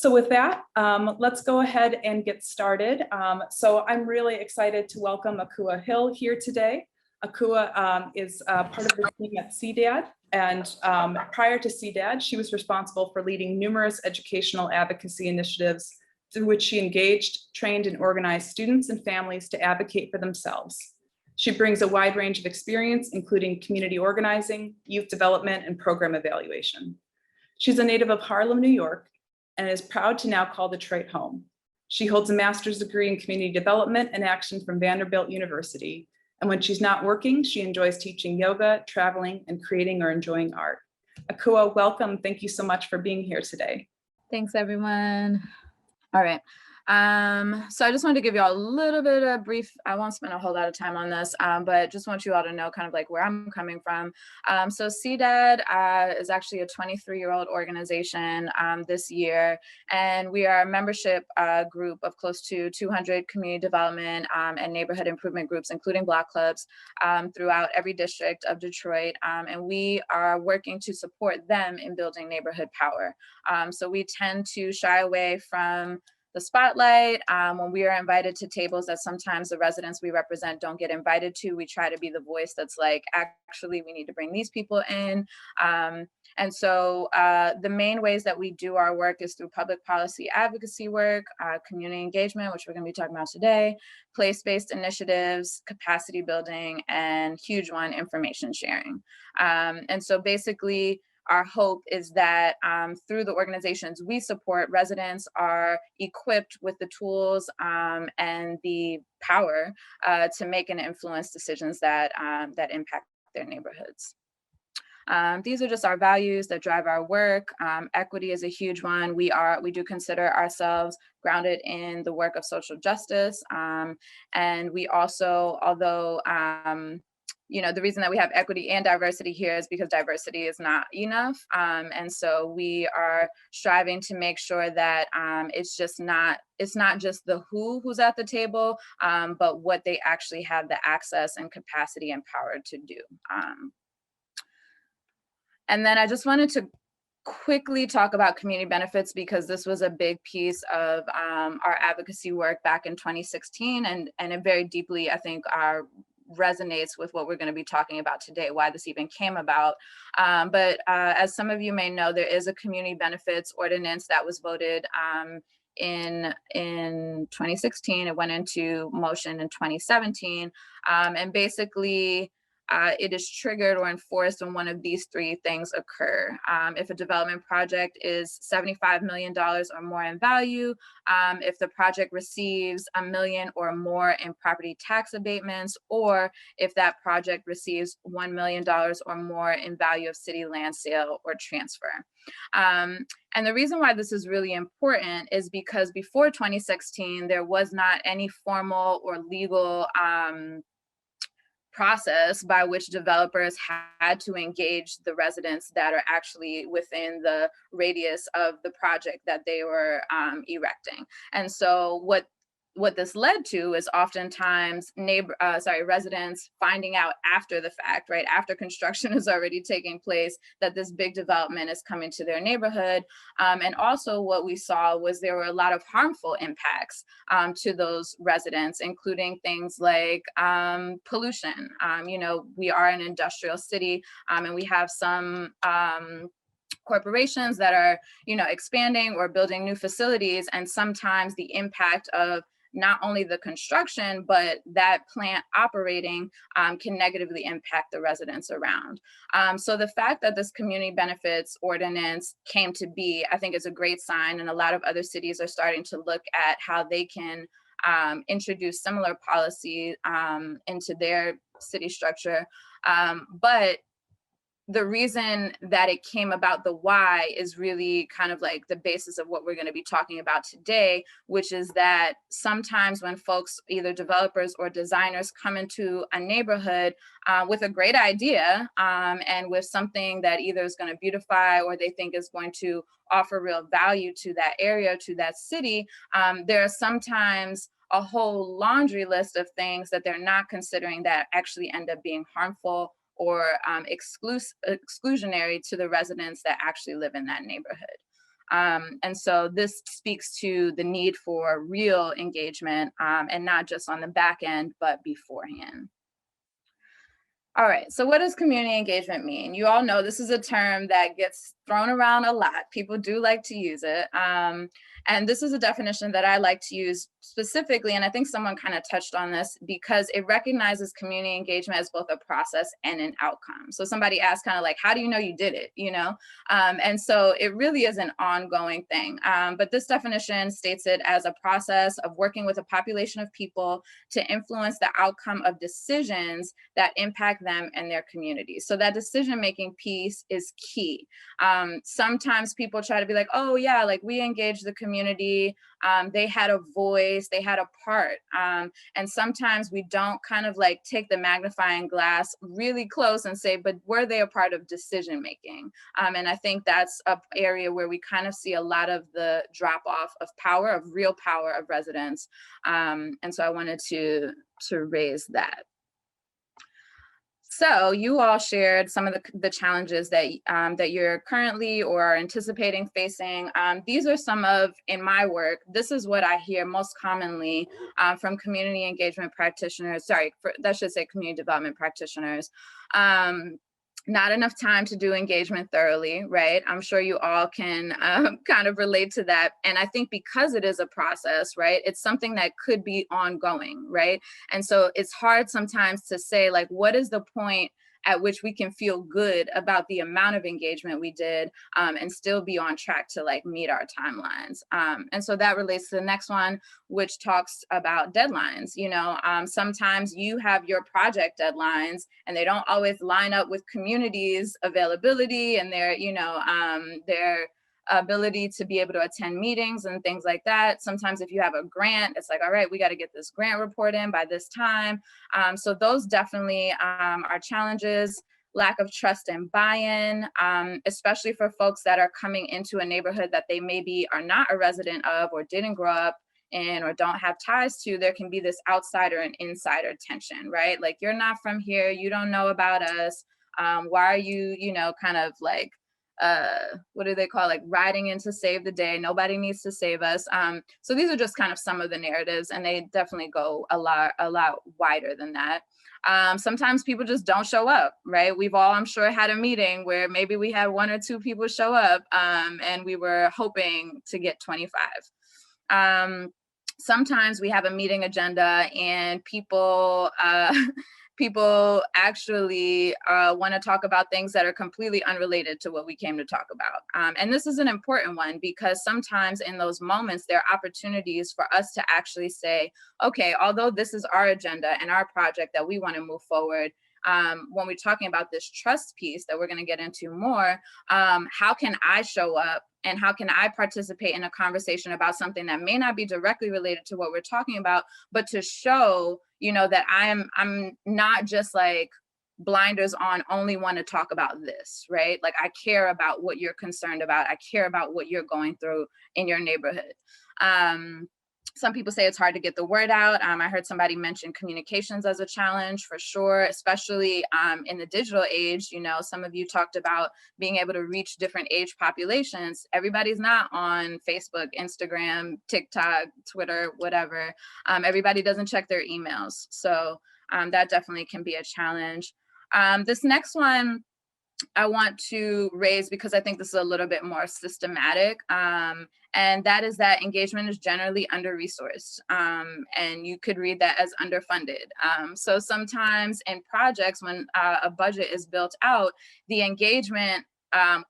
So with that, let's go ahead and get started. So I'm really excited to welcome Akua Hill here today. Akua is part of the team at CDAD, and prior to CDAD, she was responsible for leading numerous educational advocacy initiatives through which she engaged, trained, and organized students and families to advocate for themselves. She brings a wide range of experience, including community organizing, youth development, and program evaluation. She's a native of Harlem, New York, and is proud to now call Detroit home. She holds a master's degree in community development and action from Vanderbilt University. And when she's not working, she enjoys teaching yoga, traveling, and creating or enjoying art. Akua, welcome. Thank you so much for being here today. Thanks, everyone. All right. So I just wanted to give you all a little bit of brief, I won't spend a whole lot of time on this, but just want you all to know kind of like where I'm coming from. So CDAD is actually a 23-year-old organization this year, and we are a membership group of close to 200 community development and neighborhood improvement groups, including block clubs, throughout every district of Detroit, and we are working to support them in building neighborhood power. So we tend to shy away from the spotlight. When we are invited to tables that sometimes the residents we represent don't get invited to, we try to be the voice that's like, actually, we need to bring these people in. And so the main ways that we do our work is through public policy advocacy work, community engagement, which we're going to be talking about today, place-based initiatives, capacity building, and huge one, information sharing. And so basically, our hope is that through the organizations we support, residents are equipped with the tools and the power to make and influence decisions that impact their neighborhoods. These are just our values that drive our work. Equity is a huge one. We do consider ourselves grounded in the work of social justice. And we also, although you know, the reason that we have equity and diversity here is because diversity is not enough. And so we are striving to make sure that it's not just the who's at the table, but what they actually have the access and capacity and power to do. And then I just wanted to quickly talk about community benefits because this was a big piece of our advocacy work back in 2016, and it very deeply, I think, resonates with what we're going to be talking about today, why this even came about. But as some of you may know, there is a community benefits ordinance that was voted in 2016. It went into motion in 2017. And basically, it is triggered or enforced when one of these three things occur. If a development project is $75 million or more in value, if the project receives $1 million or more in property tax abatements, or if that project receives $1 million or more in value of city land sale or transfer. And the reason why this is really important is because before 2016, there was not any formal or legal process by which developers had to engage the residents that are actually within the radius of the project that they were erecting. And so what this led to is oftentimes residents finding out after the fact, right, after construction is already taking place, that this big development is coming to their neighborhood. And also what we saw was there were a lot of harmful impacts to those residents, including things like pollution. You know, we are an industrial city, and we have some corporations that are, you know, expanding or building new facilities, and sometimes the impact of not only the construction, but that plant operating can negatively impact the residents around. So the fact that this community benefits ordinance came to be, I think is a great sign, and a lot of other cities are starting to look at how they can introduce similar policy into their city structure. But the reason that it came about, the why, is really kind of like the basis of what we're going to be talking about today, which is that sometimes when folks, either developers or designers, come into a neighborhood with a great idea and with something that either is going to beautify or they think is going to offer real value to that area, to that city, there are sometimes a whole laundry list of things that they're not considering that actually end up being harmful or exclusionary to the residents that actually live in that neighborhood. And so this speaks to the need for real engagement, and not just on the back end, but beforehand. All right, so what does community engagement mean? You all know this is a term that gets thrown around a lot. People do like to use it. And this is a definition that I like to use specifically, and I think someone kind of touched on this, because it recognizes community engagement as both a process and an outcome. So somebody asked kind of like, how do you know you did it, you know? And so it really is an ongoing thing. But this definition states it as a process of working with a population of people to influence the outcome of decisions that impact them and their communities. So that decision-making piece is key. Sometimes people try to be like, oh yeah, like we engaged the community, they had a voice, they had a part. And sometimes we don't kind of like take the magnifying glass really close and say, but were they a part of decision-making? And I think that's an area where we kind of see a lot of the drop off of power, of real power of residents. And so I wanted to raise that. So you all shared some of the challenges that that you're currently or are anticipating facing. These are some of, in my work, this is what I hear most commonly from community engagement practitioners, that should say community development practitioners. Not enough time to do engagement thoroughly, right? I'm sure you all can kind of relate to that. And I think because it is a process, right, it's something that could be ongoing, right? And so it's hard sometimes to say, like, what is the point at which we can feel good about the amount of engagement we did and still be on track to like meet our timelines. And so that relates to the next one, which talks about deadlines. You know, sometimes you have your project deadlines and they don't always line up with communities' availability and their, you know, their ability to be able to attend meetings and things like that. Sometimes if you have a grant, it's like, all right, we got to get this grant report in by this time. So those definitely are challenges. Lack of trust and buy-in, especially for folks that are coming into a neighborhood that they maybe are not a resident of or didn't grow up in or don't have ties to. There can be this outsider and insider tension, right? Like, you're not from here, you don't know about us. Why are you, you know, kind of like, what do they call, like riding in to save the day? Nobody needs to save us. So these are just kind of some of the narratives, and they definitely go a lot wider than that. Sometimes people just don't show up, right? We've all, I'm sure, had a meeting where maybe we had 1 or 2 people show up and we were hoping to get 25. Sometimes we have a meeting agenda and people people actually want to talk about things that are completely unrelated to what we came to talk about. And this is an important one because sometimes in those moments, there are opportunities for us to actually say, okay, although this is our agenda and our project that we want to move forward, when we're talking about this trust piece that we're going to get into more, how can I show up and how can I participate in a conversation about something that may not be directly related to what we're talking about, but to show, you know, that I'm not just like blinders on, only want to talk about this, right? Like, I care about what you're concerned about. I care about what you're going through in your neighborhood. Some people say it's hard to get the word out. I heard somebody mention communications as a challenge for sure, especially in the digital age. You know, some of you talked about being able to reach different age populations. Everybody's not on Facebook, Instagram, TikTok, Twitter, whatever. Everybody doesn't check their emails. So that definitely can be a challenge. This next one I want to raise because I think this is a little bit more systematic, and that is that engagement is generally under-resourced, and you could read that as underfunded. So sometimes in projects, when a budget is built out, the engagement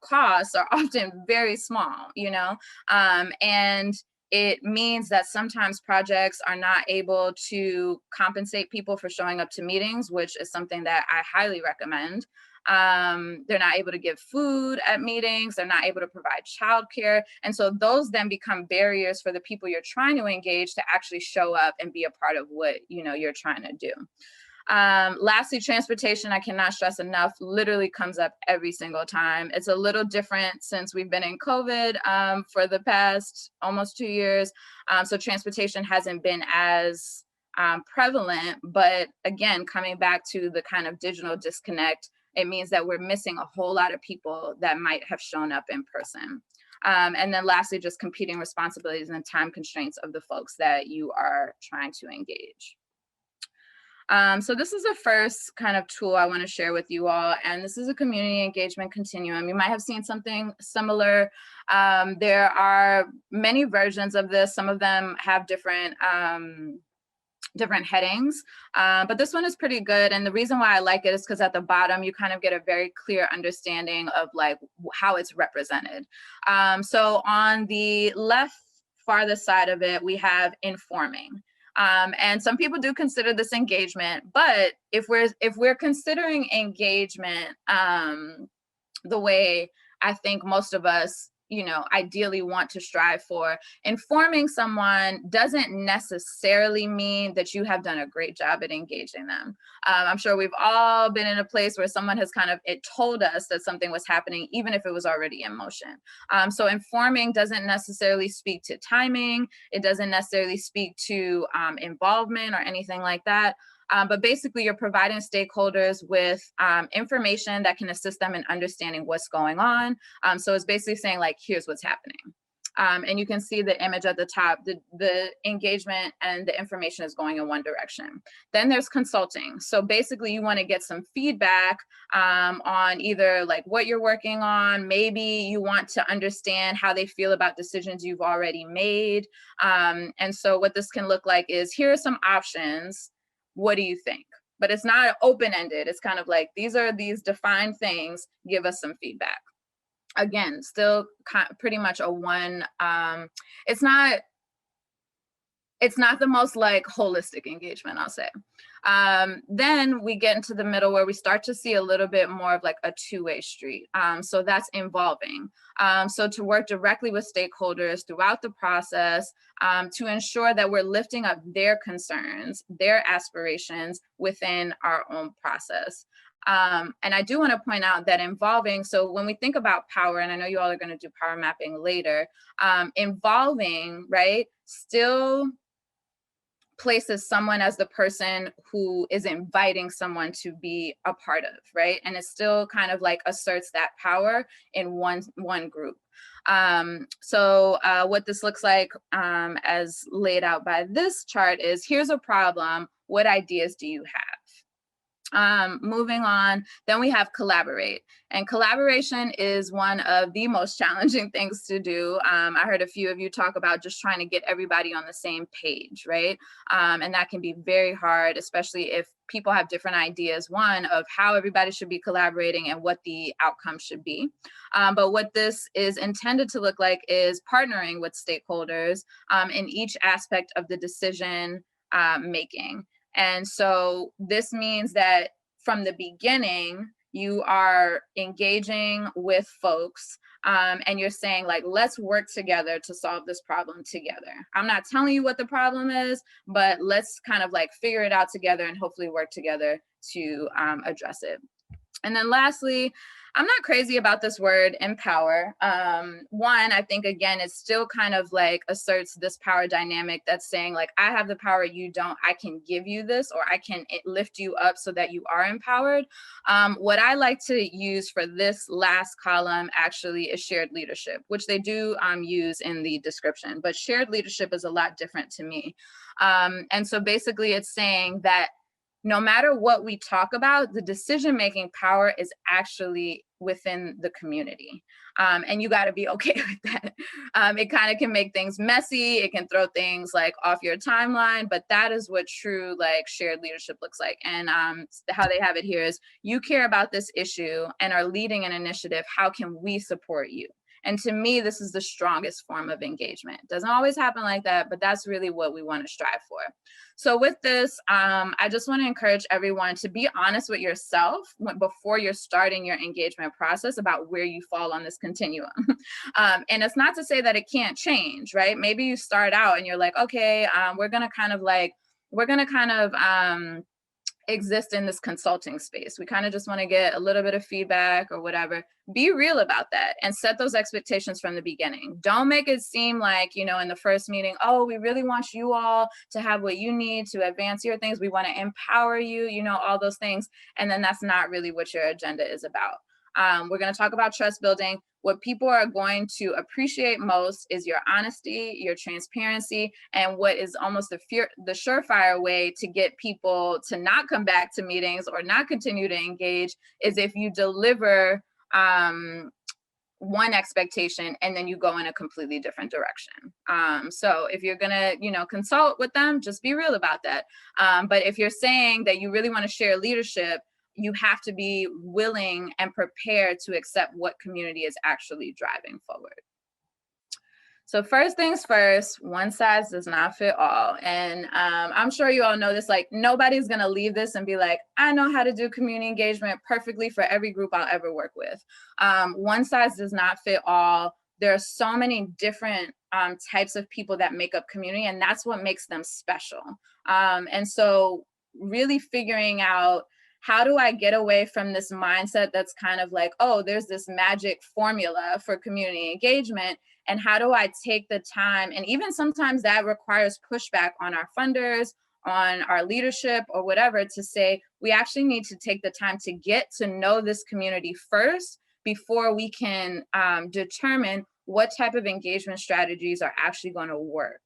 costs are often very small, you know, and it means that sometimes projects are not able to compensate people for showing up to meetings, which is something that I highly recommend. They're not able to give food at meetings. They're not able to provide childcare. And so those then become barriers for the people you're trying to engage to actually show up and be a part of what, you know, you're trying to do. Lastly, transportation, I cannot stress enough, literally comes up every single time. It's a little different since we've been in COVID for the past almost 2 years. So transportation hasn't been as prevalent, but again, coming back to the kind of digital disconnect, it means that we're missing a whole lot of people that might have shown up in person. And then lastly, just competing responsibilities and time constraints of the folks that you are trying to engage. So this is the first kind of tool I want to share with you all, and this is a community engagement continuum. You might have seen something similar. There are many versions of this. Some of them have different headings, but this one is pretty good. And the reason why I like it is because at the bottom, you kind of get a very clear understanding of like how it's represented. So on the left farthest side of it, we have informing. And some people do consider this engagement, but if we're considering engagement the way I think most of us, ideally want to strive for, informing someone doesn't necessarily mean that you have done a great job at engaging them. I'm sure we've all been in a place where someone has told us that something was happening, even if it was already in motion. So informing doesn't necessarily speak to timing. It doesn't necessarily speak to involvement or anything like that. But basically, you're providing stakeholders with information that can assist them in understanding what's going on. So it's basically saying, like, here's what's happening. And you can see the image at the top, the engagement and the information is going in one direction. Then there's consulting. So basically, you want to get some feedback on either like what you're working on. Maybe you want to understand how they feel about decisions you've already made. And so what this can look like is, here are some options. What do you think? But it's not open-ended. It's kind of like, these are these defined things, give us some feedback. Again, still pretty much a one, it's not the most like holistic engagement, I'll say. Then we get into the middle where we start to see a little bit more of like a two-way street. So that's involving. So to work directly with stakeholders throughout the process to ensure that we're lifting up their concerns, their aspirations within our own process. And I do want to point out that involving, so when we think about power, and I know you all are going to do power mapping later, involving, right, still places someone as the person who is inviting someone to be a part of, right? And it still kind of like asserts that power in one group. So what this looks like as laid out by this chart is, here's a problem, what ideas do you have? Moving on, then we have collaborate. And collaboration is one of the most challenging things to do. I heard a few of you talk about just trying to get everybody on the same page, right? And that can be very hard, especially if people have different ideas, one, of how everybody should be collaborating and what the outcome should be. But what this is intended to look like is partnering with stakeholders in each aspect of the decision making. And so this means that from the beginning, you are engaging with folks and you're saying, like, let's work together to solve this problem together. I'm not telling you what the problem is, but let's kind of like figure it out together and hopefully work together to address it. And then lastly, I'm not crazy about this word empower. One, I think, again, it still kind of like asserts this power dynamic that's saying, like, I have the power, you don't, I can give you this, or I can lift you up so that you are empowered. What I like to use for this last column actually is shared leadership, which they do use in the description, but shared leadership is a lot different to me. And so basically it's saying that no matter what we talk about, the decision-making power is actually within the community. And you gotta be okay with that. It kind of can make things messy. It can throw things like off your timeline, but that is what true like shared leadership looks like. And how they have it here is, you care about this issue and are leading an initiative. How can we support you? And to me, this is the strongest form of engagement. It doesn't always happen like that, but that's really what we want to strive for. So with this, I just want to encourage everyone to be honest with yourself before you're starting your engagement process about where you fall on this continuum. And it's not to say that it can't change, right? Maybe you start out and you're like, okay, we're going to kind of exist in this consulting space. We kind of just want to get a little bit of feedback or whatever. Be real about that and set those expectations from the beginning. Don't make it seem like, you know, in the first meeting, oh, we really want you all to have what you need to advance your things. We want to empower you, you know, all those things. And then that's not really what your agenda is about. We're going to talk about trust building. What people are going to appreciate most is your honesty, your transparency, and what is almost the surefire way to get people to not come back to meetings or not continue to engage is if you deliver one expectation and then you go in a completely different direction. So if you're gonna, consult with them, just be real about that. But if you're saying that you really want to share leadership, you have to be willing and prepared to accept what community is actually driving forward. So first things first, one size does not fit all. And I'm sure you all know this, like nobody's gonna leave this and be like, I know how to do community engagement perfectly for every group I'll ever work with. One size does not fit all. There are so many different types of people that make up community, and that's what makes them special. And so really figuring out, how do I get away from this mindset that's kind of like, oh, there's this magic formula for community engagement, and how do I take the time, and even sometimes that requires pushback on our funders, on our leadership or whatever, to say, we actually need to take the time to get to know this community first before we can determine what type of engagement strategies are actually going to work.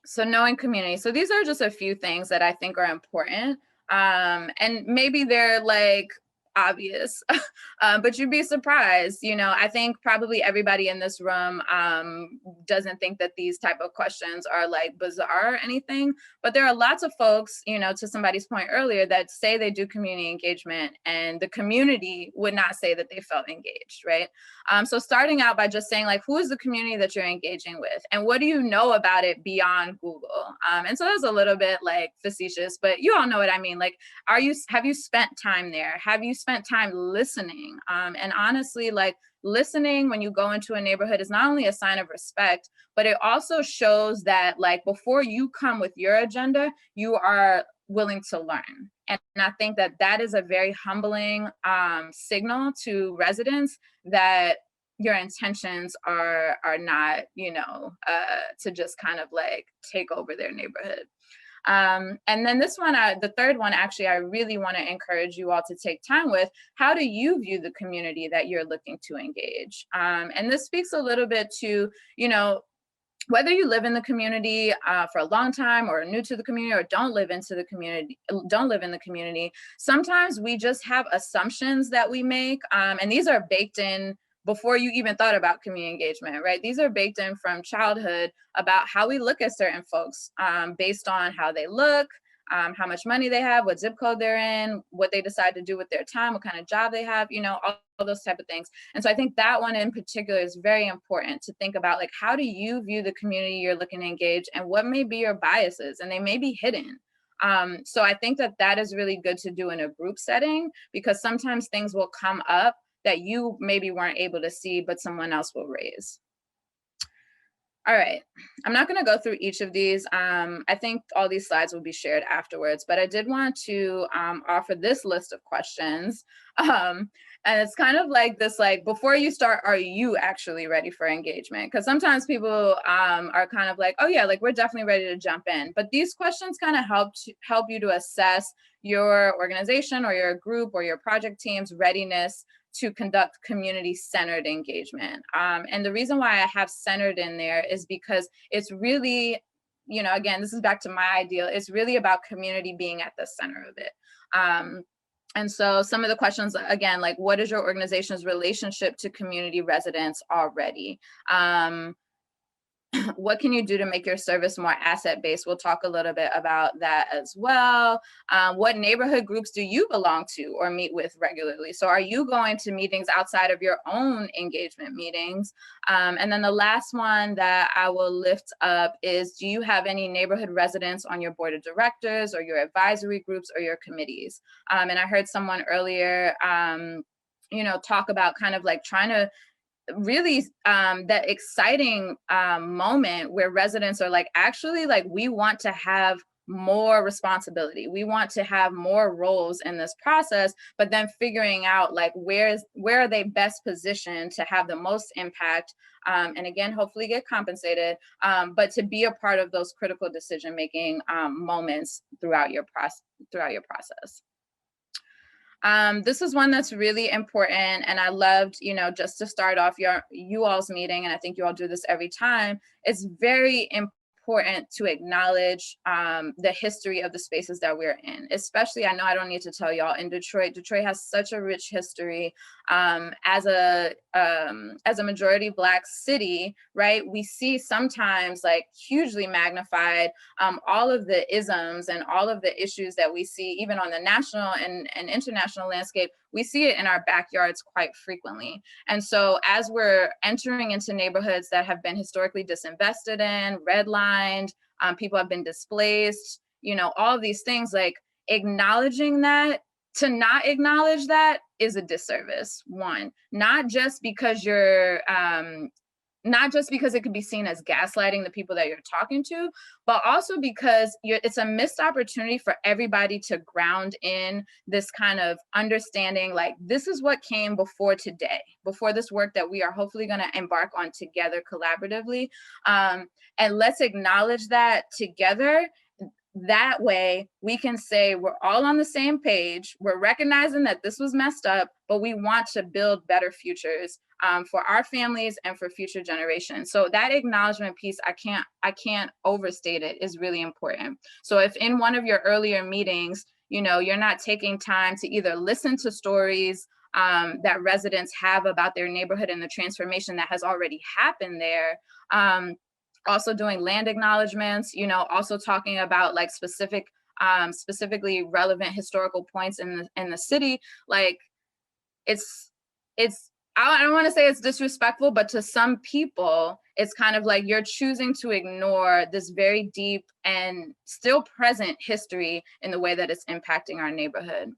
So knowing community. So these are just a few things that I think are important. And maybe they're like obvious, but you'd be surprised. I think probably everybody in this room doesn't think that these type of questions are like bizarre or anything, but there are lots of folks, to somebody's point earlier, that say they do community engagement and the community would not say that they felt engaged, right? So starting out by just saying, like, who is the community that you're engaging with, and what do you know about it beyond Google? And so that's a little bit like facetious, but you all know what I mean. Like, have you spent time there? Have you spent time listening? And honestly, like, listening when you go into a neighborhood is not only a sign of respect, but it also shows that, like, before you come with your agenda, you are willing to learn. And I think that that is a very humbling signal to residents, that your intentions are not, to just kind of like take over their neighborhood. And then this one, the third one, actually, I really want to encourage you all to take time with. How do you view the community that you're looking to engage? And this speaks a little bit to, whether you live in the community for a long time, or are new to the community, or don't live in the community, sometimes we just have assumptions that we make, and these are baked in before you even thought about community engagement, right? These are baked in from childhood about how we look at certain folks based on how they look, how much money they have, what zip code they're in, what they decide to do with their time, what kind of job they have, all those type of things. And so I think that one in particular is very important to think about, like, how do you view the community you're looking to engage, and what may be your biases, and they may be hidden. So I think that is really good to do in a group setting, because sometimes things will come up that you maybe weren't able to see, but someone else will raise. All right, I'm not going to go through each of these. I think all these slides will be shared afterwards, but I did want to offer this list of questions. And it's kind of like this, like, before you start, are you actually ready for engagement? Because sometimes people are kind of like, oh yeah, like, we're definitely ready to jump in. But these questions kind of help you to assess your organization or your group or your project team's readiness to conduct community-centered engagement. And the reason why I have centered in there is because it's really, again, this is back to my ideal, it's really about community being at the center of it. And so some of the questions, again, like, what is your organization's relationship to community residents already? What can you do to make your service more asset-based? We'll talk a little bit about that as well. What neighborhood groups do you belong to or meet with regularly? So are you going to meetings outside of your own engagement meetings? And then the last one that I will lift up is, do you have any neighborhood residents on your board of directors or your advisory groups or your committees? And I heard someone earlier, talk about kind of like trying to really that exciting moment where residents are like, actually, like, we want to have more responsibility. We want to have more roles in this process, but then figuring out, like, where are they best positioned to have the most impact, and again, hopefully get compensated, but to be a part of those critical decision-making moments throughout your process. This is one that's really important, and I loved, just to start off you all's meeting, and I think you all do this every time. It's very important to acknowledge the history of the spaces that we're in, especially, I know I don't need to tell y'all, in Detroit. Detroit has such a rich history. As a majority Black city, right? We see sometimes like hugely magnified all of the isms and all of the issues that we see even on the national and international landscape. We see it in our backyards quite frequently. And so as we're entering into neighborhoods that have been historically disinvested in, redlined, people have been displaced, all of these things, like acknowledging that, to not acknowledge that is a disservice. One, not just because it could be seen as gaslighting the people that you're talking to, but also because it's a missed opportunity for everybody to ground in this kind of understanding, like this is what came before today, before this work that we are hopefully going to embark on together collaboratively. And let's acknowledge that together. That way we can say we're all on the same page. We're recognizing that this was messed up, but we want to build better futures for our families and for future generations. So that acknowledgement piece, I can't overstate it, is really important. So if in one of your earlier meetings, you're not taking time to either listen to stories that residents have about their neighborhood and the transformation that has already happened there, also doing land acknowledgements, also talking about like specifically relevant historical points in the city. Like I don't want to say it's disrespectful, but to some people, it's kind of like you're choosing to ignore this very deep and still present history in the way that it's impacting our neighborhood.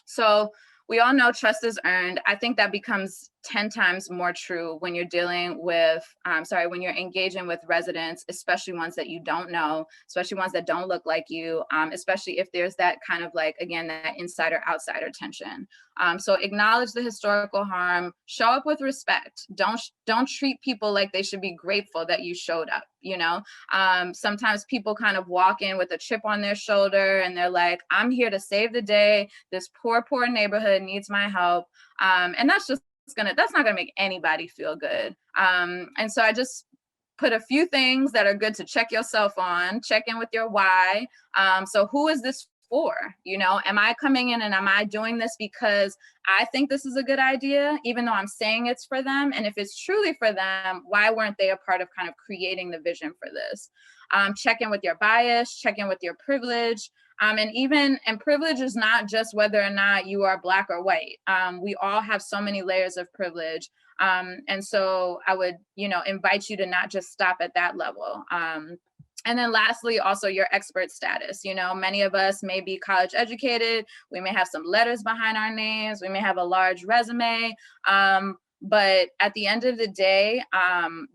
So we all know trust is earned. I think that becomes 10 times more true when you're dealing with, when you're engaging with residents, especially ones that you don't know, especially ones that don't look like you, especially if there's that kind of like, again, that insider-outsider tension. So acknowledge the historical harm, show up with respect. Don't treat people like they should be grateful that you showed up, Sometimes people kind of walk in with a chip on their shoulder and they're like, I'm here to save the day. This poor neighborhood needs my help. And that's not gonna make anybody feel good. And so I just put a few things that are good to check yourself on, check in with your why. So who is this for? Am I coming in and am I doing this because I think this is a good idea, even though I'm saying it's for them? And if it's truly for them, why weren't they a part of kind of creating the vision for this? Check in with your bias, check in with your privilege. And privilege is not just whether or not you are Black or white. We all have so many layers of privilege. And so I would, invite you to not just stop at that level. And then lastly, also your expert status. Many of us may be college educated. We may have some letters behind our names. We may have a large resume. But at the end of the day,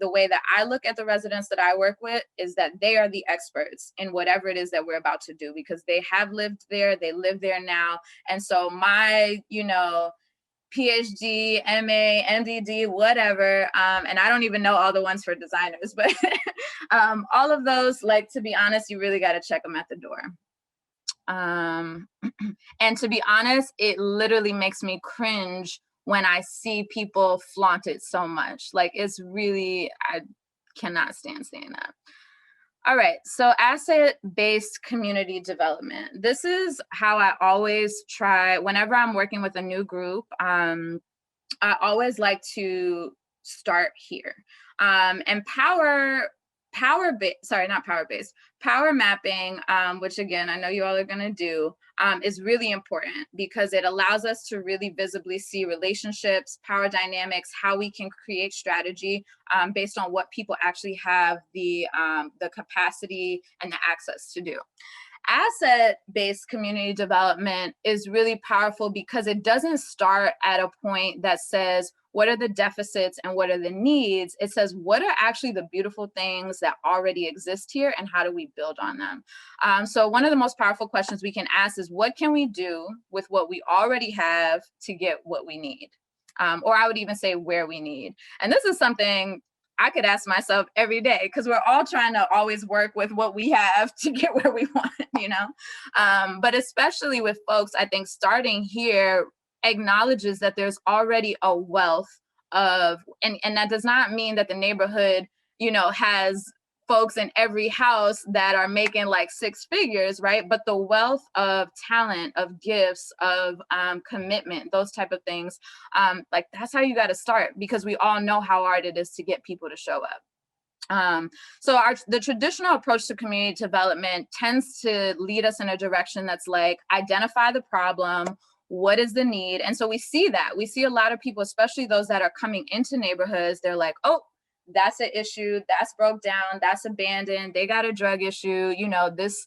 the way that I look at the residents that I work with is that they are the experts in whatever it is that we're about to do, because they have lived there, they live there now. And so my, PhD, MA, MDD, whatever, and I don't even know all the ones for designers, but all of those, like, to be honest, you really got to check them at the door. And to be honest, it literally makes me cringe when I see people flaunt it so much. Like, it's really, I cannot stand saying that. All right, so asset-based community development. This is how I always try, whenever I'm working with a new group, I always like to start here. And power mapping, which again, I know you all are gonna do, is really important because it allows us to really visibly see relationships, power dynamics, how we can create strategy based on what people actually have the capacity and the access to do. Asset-based community development is really powerful because it doesn't start at a point that says, what are the deficits and what are the needs? It says, what are actually the beautiful things that already exist here and how do we build on them? So one of the most powerful questions we can ask is, what can we do with what we already have to get what we need? Or I would even say where we need. And this is something I could ask myself every day, because we're all trying to always work with what we have to get where we want, you know? But especially with folks, I think starting here acknowledges that there's already a wealth of, and that does not mean that the neighborhood, you know, has folks in every house that are making like 6 figures, right? But the wealth of talent, of gifts, of commitment, those type of things, like that's how you got to start, because we all know how hard it is to get people to show up. So the traditional approach to community development tends to lead us in a direction that's like, identify the problem, what is the need? And so we see that. We see a lot of people, especially those that are coming into neighborhoods, they're like, oh, that's an issue, that's broke down, that's abandoned, they got a drug issue, you know, this,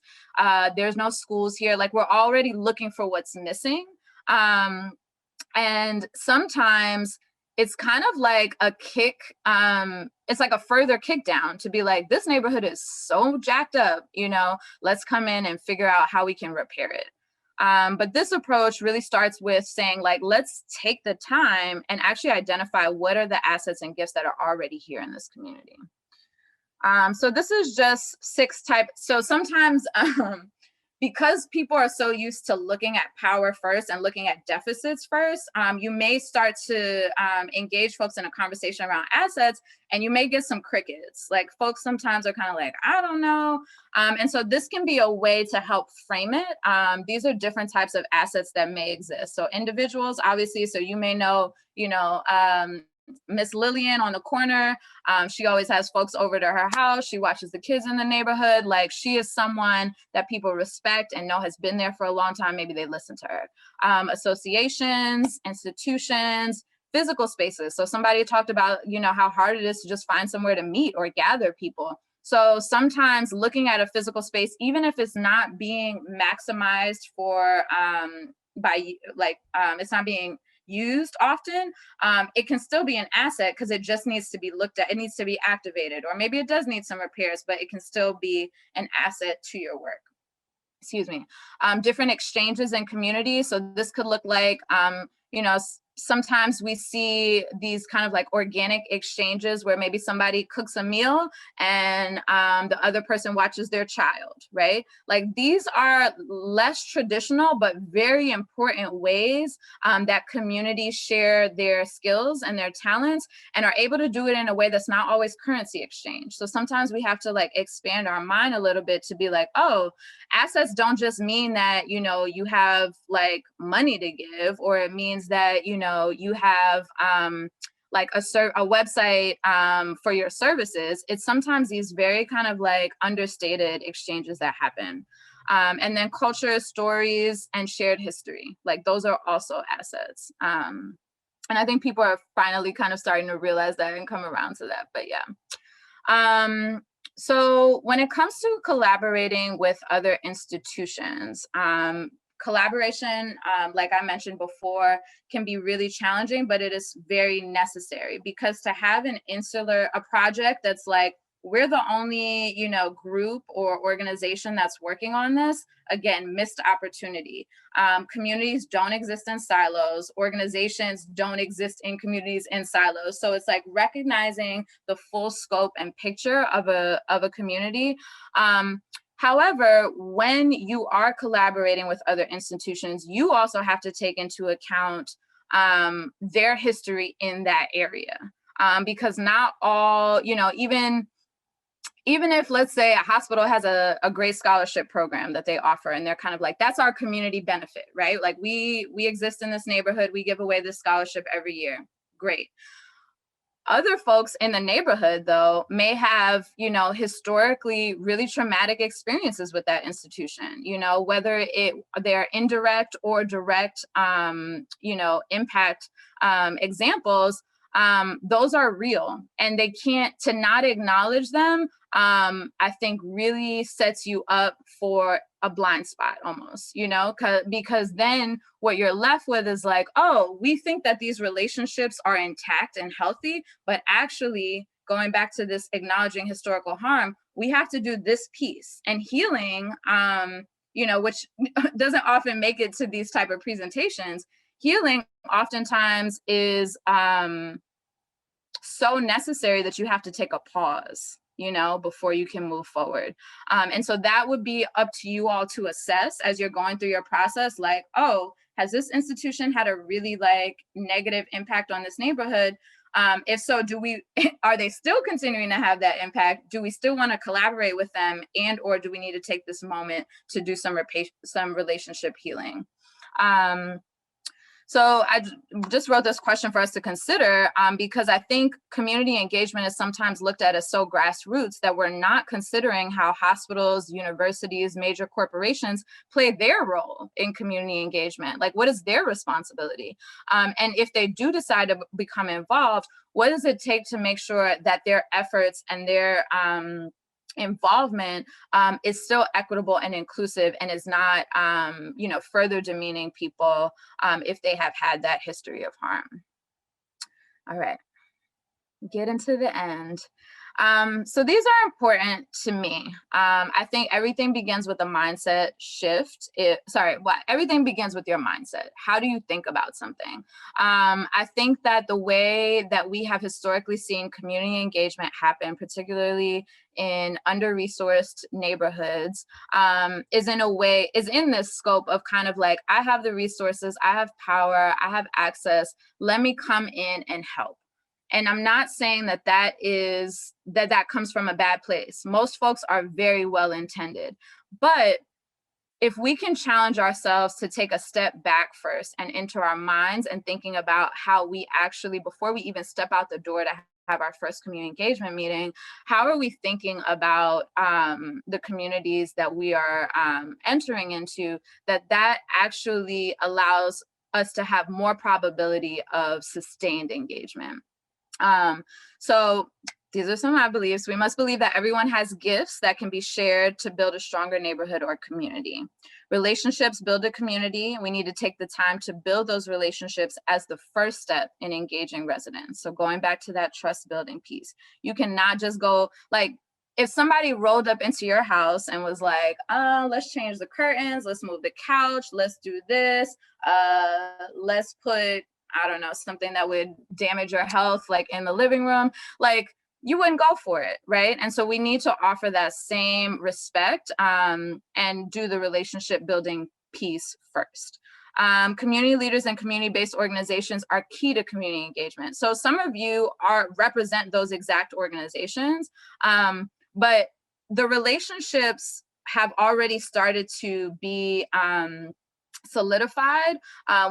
there's no schools here. Like, we're already looking for what's missing. And sometimes it's kind of like a kick, it's like a further kick down to be like, this neighborhood is so jacked up, you know, let's come in and figure out how we can repair it. But this approach really starts with saying, like, let's take the time and actually identify what are the assets and gifts that are already here in this community. So this is just 6 types. So sometimes because people are so used to looking at power first and looking at deficits first, you may start to engage folks in a conversation around assets, and you may get some crickets. Like, folks sometimes are kind of like, I don't know. And so this can be a way to help frame it. These are different types of assets that may exist. So individuals, obviously, so you may know, you know, Miss Lillian on the corner, she always has folks over to her house. She watches the kids in the neighborhood. Like, she is someone that people respect and know has been there for a long time. Maybe they listen to her. Associations, institutions, physical spaces. So somebody talked about, you know, how hard it is to just find somewhere to meet or gather people. So sometimes looking at a physical space, even if it's not being maximized for it's not being used often, it can still be an asset, because it just needs to be looked at. It needs to be activated, or maybe it does need some repairs, but it can still be an asset to your work. Excuse me. Different exchanges in community. So this could look like, you know, sometimes we see these kind of like organic exchanges where maybe somebody cooks a meal and the other person watches their child, right? Like, these are less traditional, but very important ways that communities share their skills and their talents and are able to do it in a way that's not always currency exchange. So sometimes we have to like expand our mind a little bit to be like, oh, assets don't just mean that, you know, you have like money to give, or it means that, you know, you have like a website for your services. It's sometimes these very kind of like understated exchanges that happen. And then culture, stories, and shared history. Like, those are also assets. And I think people are finally kind of starting to realize that and come around to that, but yeah. So when it comes to collaborating with other institutions, collaboration, like I mentioned before, can be really challenging, but it is very necessary, because to have a project that's like, we're the only, you know, group or organization that's working on this, again, missed opportunity. Communities don't exist in silos. Organizations don't exist in communities in silos. So it's like recognizing the full scope and picture of a community. However, when you are collaborating with other institutions, you also have to take into account their history in that area. Because not all, you know, even if, let's say, a hospital has a great scholarship program that they offer, and they're kind of like, that's our community benefit, right? Like, we exist in this neighborhood, we give away this scholarship every year. Great. Other folks in the neighborhood, though, may have, you know, historically really traumatic experiences with that institution, you know, whether they're indirect or direct, you know, impact examples. Those are real, and to not acknowledge them, I think really sets you up for a blind spot almost, you know, because then what you're left with is like, oh, we think that these relationships are intact and healthy, but actually, going back to this acknowledging historical harm, we have to do this piece. And healing, you know, which doesn't often make it to these type of presentations, healing oftentimes is so necessary that you have to take a pause, you know, before you can move forward. And so that would be up to you all to assess as you're going through your process, like, oh, has this institution had a really like negative impact on this neighborhood? If so, are they still continuing to have that impact? Do we still want to collaborate with them, and or do we need to take this moment to do some relationship healing? So I just wrote this question for us to consider, because I think community engagement is sometimes looked at as so grassroots that we're not considering how hospitals, universities, major corporations play their role in community engagement. Like, what is their responsibility? And if they do decide to become involved, what does it take to make sure that their efforts and their involvement is still equitable and inclusive, and is not, you know, further demeaning people if they have had that history of harm. All right, get into the end. So these are important to me. I think everything begins with a mindset shift. Everything begins with your mindset. How do you think about something? I think that the way that we have historically seen community engagement happen, particularly in under-resourced neighborhoods, is in this scope of kind of like, I have the resources, I have power, I have access, let me come in and help. And I'm not saying that that comes from a bad place. Most folks are very well intended. But if we can challenge ourselves to take a step back first and enter our minds and thinking about how we actually, before we even step out the door to have our first community engagement meeting, how are we thinking about the communities that we are entering into, that actually allows us to have more probability of sustained engagement. So these are some of my beliefs. We must believe that everyone has gifts that can be shared to build a stronger neighborhood or community. Relationships build a community. We need to take the time to build those relationships as the first step in engaging residents. So going back to that trust building piece, you cannot just go like, if somebody rolled up into your house and was like, let's change the curtains, let's move the couch, let's do this, let's put, I don't know, something that would damage your health, like in the living room, like you wouldn't go for it, right? And so we need to offer that same respect and do the relationship building piece first. Community leaders and community-based organizations are key to community engagement. So some of you represent those exact organizations, but the relationships have already started to be solidified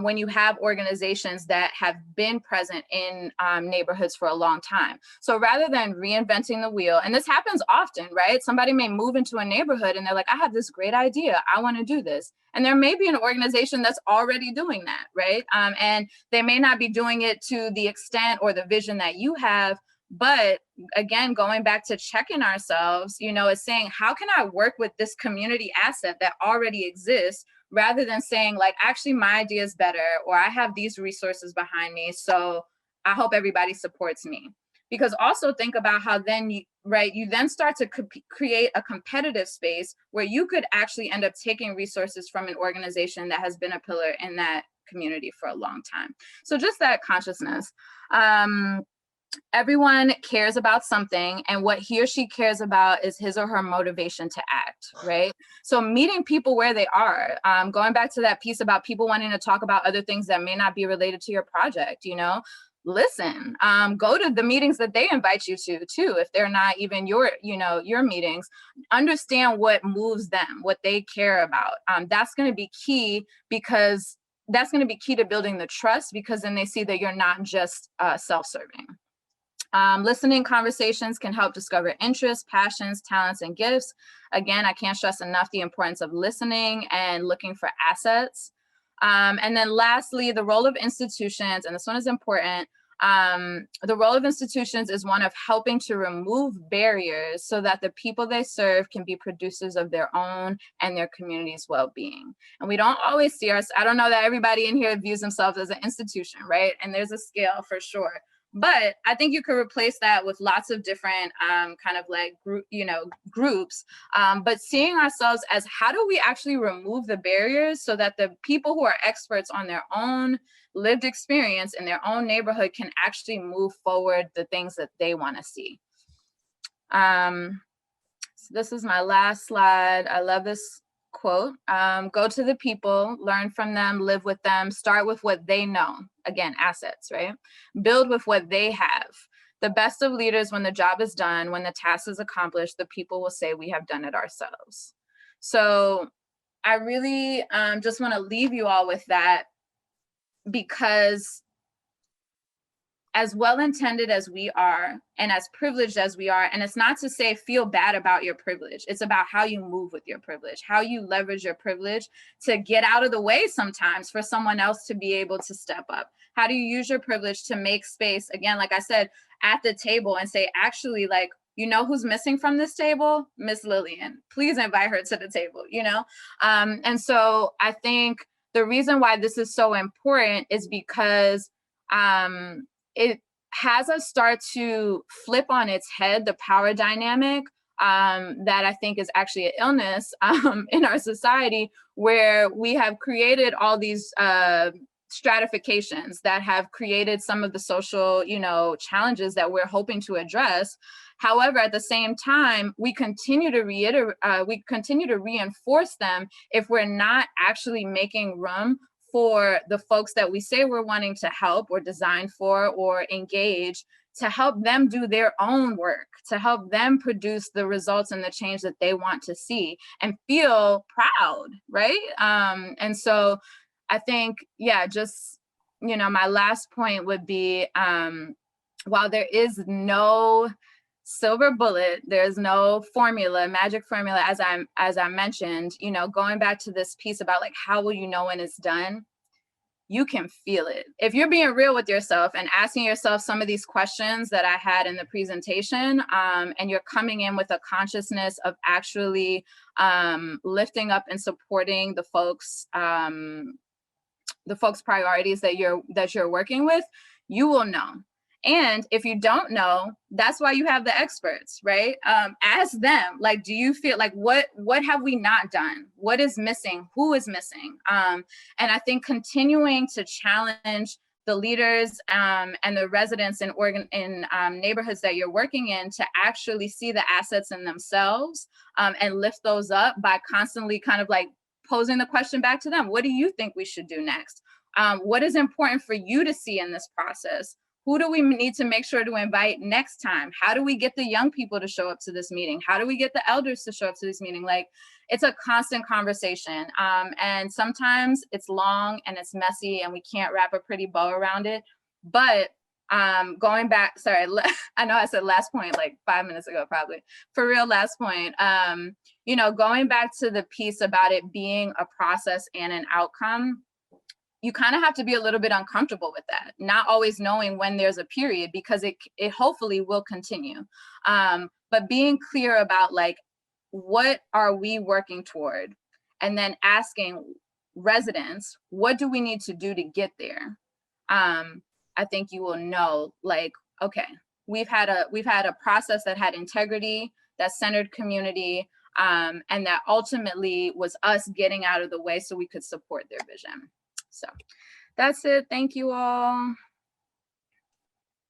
when you have organizations that have been present in neighborhoods for a long time. So rather than reinventing the wheel, and this happens often, right? Somebody may move into a neighborhood and they're like, I have this great idea, I want to do this. And there may be an organization that's already doing that, right? And they may not be doing it to the extent or the vision that you have. But again, going back to checking ourselves, you know, it's saying, how can I work with this community asset that already exists, rather than saying like, actually my idea is better, or I have these resources behind me, so I hope everybody supports me. Because also think about how then you then start to create a competitive space where you could actually end up taking resources from an organization that has been a pillar in that community for a long time. So just that consciousness. Everyone cares about something, and what he or she cares about is his or her motivation to act, right? So meeting people where they are, going back to that piece about people wanting to talk about other things that may not be related to your project, you know, listen, go to the meetings that they invite you to too, if they're not even your meetings. Understand what moves them, what they care about. That's going to be key, because that's going to be key to building the trust, because then they see that you're not just self-serving. Listening conversations can help discover interests, passions, talents, and gifts. Again, I can't stress enough the importance of listening and looking for assets. And then lastly, the role of institutions, and this one is important. The role of institutions is one of helping to remove barriers so that the people they serve can be producers of their own and their community's well-being. And we don't always see I don't know that everybody in here views themselves as an institution, right? And there's a scale for sure. But I think you could replace that with lots of different kind of like groups, but seeing ourselves as how do we actually remove the barriers so that the people who are experts on their own lived experience in their own neighborhood can actually move forward the things that they want to see. So this is my last slide. I love this quote. Go to the people, learn from them, live with them, start with what they know. Again, assets, right? Build with what they have. The best of leaders, when the job is done, when the task is accomplished, the people will say we have done it ourselves. So I really just want to leave you all with that, because as well-intended as we are and as privileged as we are, and it's not to say feel bad about your privilege, it's about how you move with your privilege, how you leverage your privilege to get out of the way sometimes for someone else to be able to step up. How do you use your privilege to make space, again, like I said, at the table and say, actually, like, you know who's missing from this table? Miss Lillian. Please invite her to the table, you know? And so I think the reason why this is so important is because it has us start to flip on its head the power dynamic that I think is actually an illness in our society, where we have created all these stratifications that have created some of the social, challenges that we're hoping to address. However, at the same time, we continue to reinforce them if we're not actually making room for the folks that we say we're wanting to help or design for or engage, to help them do their own work, to help them produce the results and the change that they want to see and feel proud, right? And so I think, yeah, just, my last point would be, while there is no silver bullet, there's no formula, magic formula, as I mentioned, going back to this piece about like, how will you know when it's done? You can feel it. If you're being real with yourself and asking yourself some of these questions that I had in the presentation, and you're coming in with a consciousness of actually lifting up and supporting the folks' priorities that you're working with, you will know. And if you don't know, that's why you have the experts, right? Ask them, like, do you feel like what have we not done? What is missing? Who is missing? And I think continuing to challenge the leaders and the residents in neighborhoods that you're working in to actually see the assets in themselves and lift those up by constantly kind of like posing the question back to them. What do you think we should do next? What is important for you to see in this process? Who do we need to make sure to invite next time? How do we get the young people to show up to this meeting? How do we get the elders to show up to this meeting? Like, it's a constant conversation. And sometimes it's long and it's messy and we can't wrap a pretty bow around it. But going back, sorry, I know I said last point like 5 minutes ago, probably. For real, last point, going back to the piece about it being a process and an outcome, you kind of have to be a little bit uncomfortable with that, not always knowing when there's a period, because it hopefully will continue. But being clear about like, what are we working toward? And then asking residents, what do we need to do to get there? I think you will know, like, okay, we've had a process that had integrity, that centered community, and that ultimately was us getting out of the way so we could support their vision. So that's it. Thank you all.